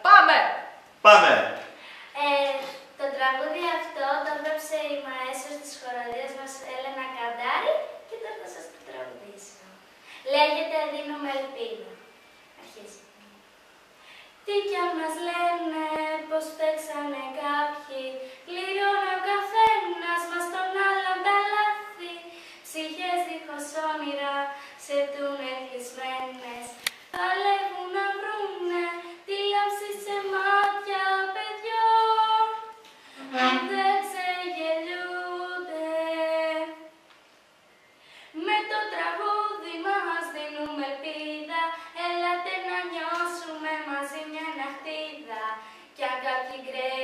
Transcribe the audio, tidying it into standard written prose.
Πάμε! Πάμε! Το τραγούδι αυτό το έγραψε η μαέστρος της χοροδίας μας Έλενα Καντάρη και τώρα θα σας το τραγουδήσω. Λέγεται «Δίνουμε ελπίδα». Αρχίζει. Τι κι αν μας λένε πως παίξανε κάποιοι, πληρώνει ο καθένας μας τον άλλον τα λάθη. Ψυχές δίχως όνειρα σε τούνελ κλεισμένες, παλεύουν να βρούνε τη λάμψη σε μάτια παιδιών. Δεν ξεγελιούνται. Με το τραγούδι μας δίνουμε ελπίδα, έλατε να νιώσουμε μαζί μια ναχτίδα. Κι αν κάποιοι γκρε